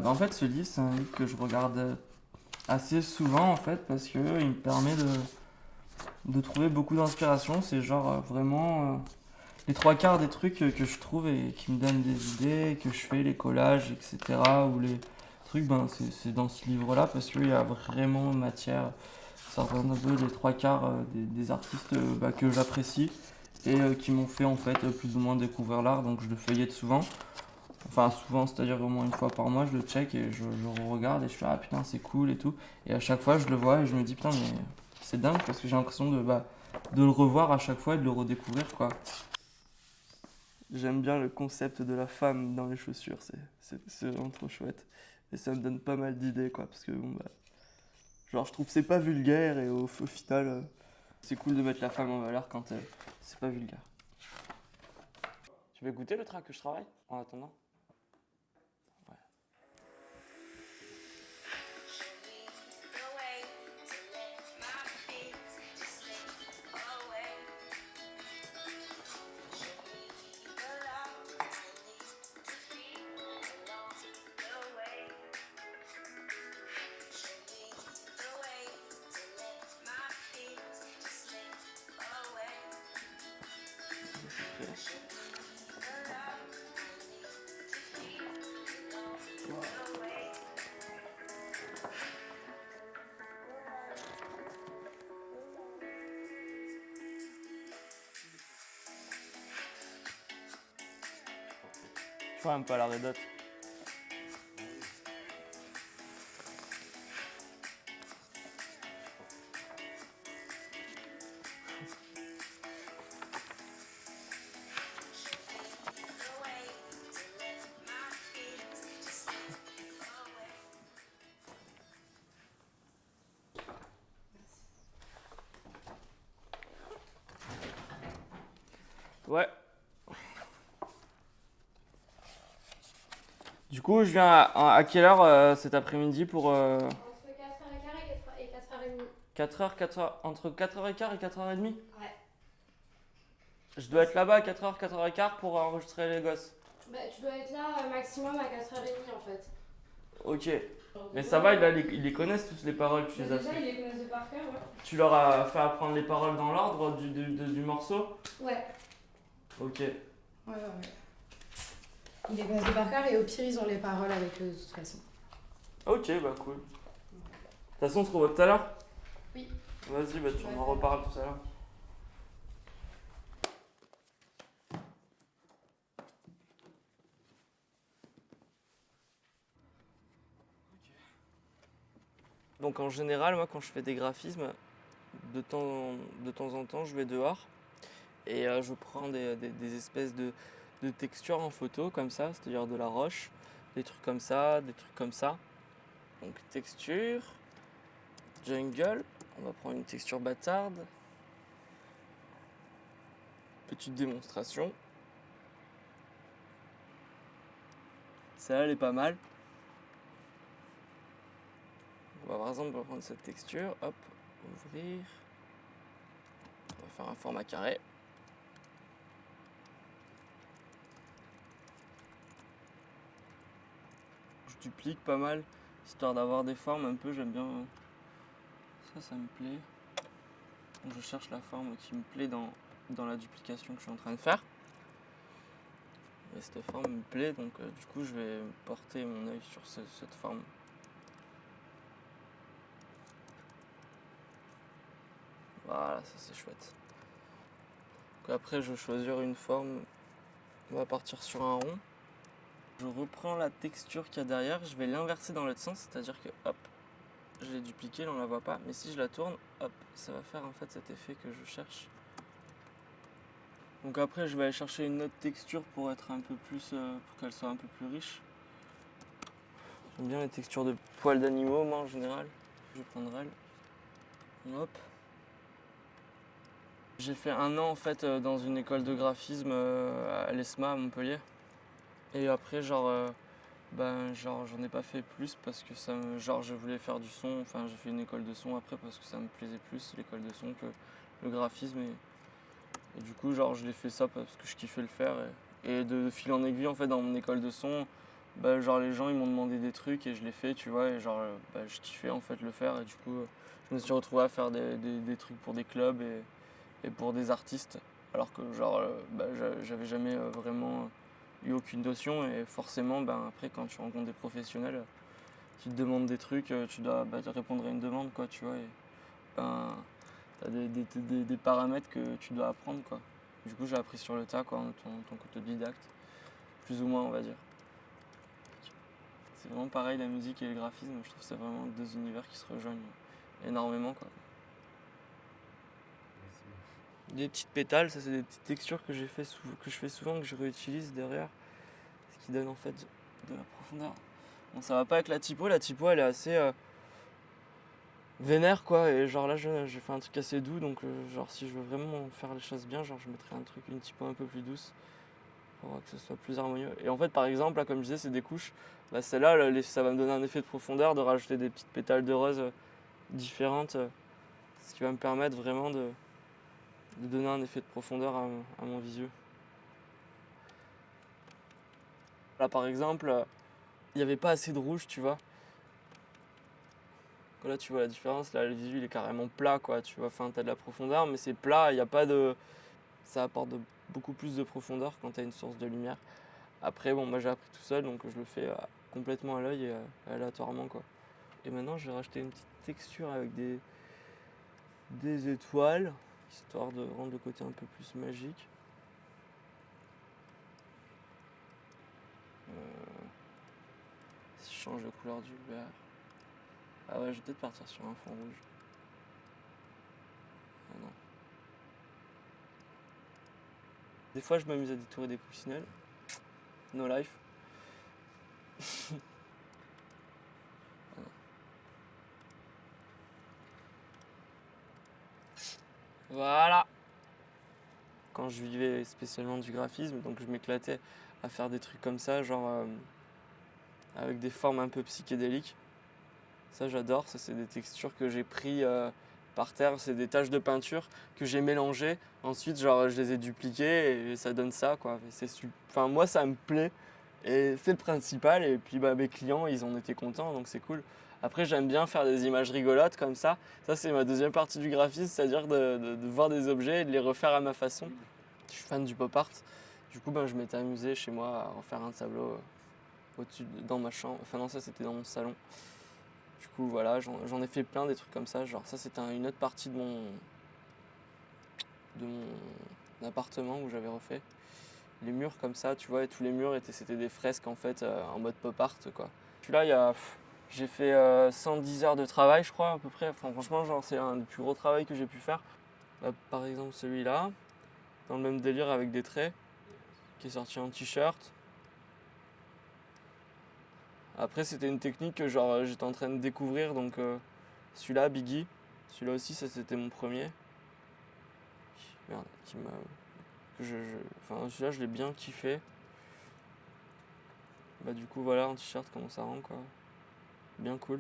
En fait, ce livre, c'est un livre que je regarde assez souvent en fait parce que il me permet de trouver beaucoup d'inspiration. C'est genre vraiment les trois quarts des trucs que je trouve et qui me donnent des idées, que je fais, les collages, etc. Ou les trucs, c'est dans ce livre-là parce qu'il y a vraiment matière. Ça représente un peu les trois quarts des artistes que j'apprécie et qui m'ont fait en fait plus ou moins découvrir l'art. Donc je le feuillette souvent. Enfin, souvent, c'est-à-dire au moins une fois par mois, je le check et je le regarde et je fais ah putain, c'est cool et tout. Et à chaque fois, je le vois et je me dis putain, mais c'est dingue parce que j'ai l'impression de le revoir à chaque fois et de le redécouvrir quoi. J'aime bien le concept de la femme dans les chaussures, c'est vraiment trop chouette. Et ça me donne pas mal d'idées quoi, parce que genre je trouve que c'est pas vulgaire et au final, c'est cool de mettre la femme en valeur quand c'est pas vulgaire. Tu veux goûter le track que je travaille en attendant? Ouais. Je vois un peu à la Red Hot. Ouais. Du coup, je viens à quelle heure cet après-midi pour Entre 4h15 et 4h30. 4h, 4h, entre 4h15 et 4h30? Ouais. Je dois être là-bas à 4h, 4h15 pour enregistrer les gosses. Bah, tu dois être là maximum à 4h30 en fait. Ok. Mais ça va, ils les connaissent tous les paroles, tu Bah, les as déjà, fait. ils les connaissent de par cœur, ouais. Tu leur as fait apprendre les paroles dans l'ordre du morceau? Ouais. Ok. Ouais, ouais, ouais. Ils les connaissent de par cœur et au pire, ils ont les paroles avec eux de toute façon. Ok, bah cool. De toute façon, on se revoit tout à l'heure? Oui. Vas-y, bah tu Ouais. m'en reparles tout à l'heure. Donc en général, moi quand je fais des graphismes, de temps en temps, je vais dehors et je prends des espèces de textures en photo comme ça, c'est-à-dire de la roche, des trucs comme ça, des trucs comme ça. Donc texture, jungle, on va prendre une texture bâtarde. Petite démonstration. Celle-là, elle est pas mal. Par exemple, on va prendre cette texture, hop, ouvrir. On va faire un format carré. Je duplique pas mal, histoire d'avoir des formes un peu, j'aime bien. Ça me plaît. Donc je cherche la forme qui me plaît dans la duplication que je suis en train de faire. Et cette forme me plaît, donc du coup je vais porter mon œil sur cette forme. Voilà, ça c'est chouette. Donc après je vais choisir une forme, on va partir sur un rond. Je reprends la texture qu'il y a derrière, je vais l'inverser dans l'autre sens, c'est-à-dire que hop, je l'ai dupliquée, là on la voit pas, mais si je la tourne, hop, ça va faire en fait cet effet que je cherche. Donc après je vais aller chercher une autre texture pour être un peu plus, pour qu'elle soit un peu plus riche. J'aime bien les textures de poils d'animaux, moi en général. Je vais prendre elle. Hop. J'ai fait un an en fait dans une école de graphisme à l'ESMA à Montpellier. Et après genre j'en ai pas fait plus parce que genre je voulais faire du son. Enfin j'ai fait une école de son après parce que ça me plaisait plus l'école de son que le graphisme. Et du coup genre je l'ai fait ça parce que je kiffais le faire. Et de fil en aiguille en fait dans mon école de son, bah, genre les gens ils m'ont demandé des trucs et je l'ai fait, tu vois, et genre bah, je kiffais en fait le faire et du coup je me suis retrouvé à faire des trucs pour des clubs et pour des artistes alors que genre bah, j'avais jamais vraiment eu aucune notion et forcément ben, après quand tu rencontres des professionnels qui te demandent des trucs, tu dois bah, te répondre à une demande quoi, tu vois, et ben t'as des paramètres que tu dois apprendre quoi. Du coup j'ai appris sur le tas quoi, en tant qu'autodidacte, plus ou moins on va dire. C'est vraiment pareil la musique et le graphisme, je trouve que c'est vraiment deux univers qui se rejoignent énormément quoi. Des petites pétales, ça c'est des petites textures que que je fais souvent, que je réutilise derrière, ce qui donne en fait de la profondeur. Bon ça va pas avec la typo elle est assez vénère quoi, et genre là j'ai fait un truc assez doux, donc genre si je veux vraiment faire les choses bien, genre je mettrais une typo un peu plus douce pour que ce soit plus harmonieux. Et en fait par exemple là comme je disais c'est des couches, bah celle-là ça va me donner un effet de profondeur, de rajouter des petites pétales de rose différentes, ce qui va me permettre vraiment de donner un effet de profondeur à mon visuel. Là par exemple, il n'y avait pas assez de rouge, tu vois. Là tu vois la différence, là le visuel il est carrément plat quoi, tu vois, enfin t'as de la profondeur mais c'est plat, il n'y a pas de. Ça apporte beaucoup plus de profondeur quand t'as une source de lumière. Après bon moi j'ai appris tout seul donc je le fais complètement à l'œil et aléatoirement quoi. Et maintenant je vais rajouter une petite texture avec des étoiles, histoire de rendre le côté un peu plus magique. Si je change de couleur du vert. Ah ouais, je vais peut-être partir sur un fond rouge. Ah non. Des fois, je m'amuse à détourer des coccinelles. No life. Ah non. Voilà. Quand je vivais spécialement du graphisme, donc je m'éclatais à faire des trucs comme ça, genre avec des formes un peu psychédéliques. Ça, j'adore. Ça, c'est des textures que j'ai pris par terre. C'est des taches de peinture que j'ai mélangées. Ensuite, genre, je les ai dupliquées et ça donne ça, quoi. Enfin, moi, ça me plaît. Et c'est le principal. Et puis, bah, mes clients, ils en étaient contents, donc c'est cool. Après, j'aime bien faire des images rigolotes comme ça. Ça, c'est ma deuxième partie du graphisme, c'est-à-dire de voir des objets et de les refaire à ma façon. Je suis fan du pop art. Du coup, ben, je m'étais amusé chez moi à refaire un tableau dans ma chambre. Enfin, non, ça, c'était dans mon salon. Du coup, voilà, j'en ai fait plein des trucs comme ça. Genre, ça, c'était une autre partie de mon appartement où j'avais refait les murs comme ça, tu vois, et tous les murs c'était des fresques en fait en mode pop art, quoi. Celui-là, j'ai fait 110 heures de travail, je crois, à peu près. Enfin, franchement, genre, c'est un des plus gros travaux que j'ai pu faire. Bah, par exemple, celui-là, dans le même délire avec des traits, qui est sorti en t-shirt. Après, c'était une technique que genre j'étais en train de découvrir, donc celui-là, Biggie. Celui-là aussi, ça c'était mon premier. Merde, qui m'a. Enfin, celui-là, je l'ai bien kiffé. Bah, du coup, voilà, un t-shirt, comment ça rend, quoi. Bien cool.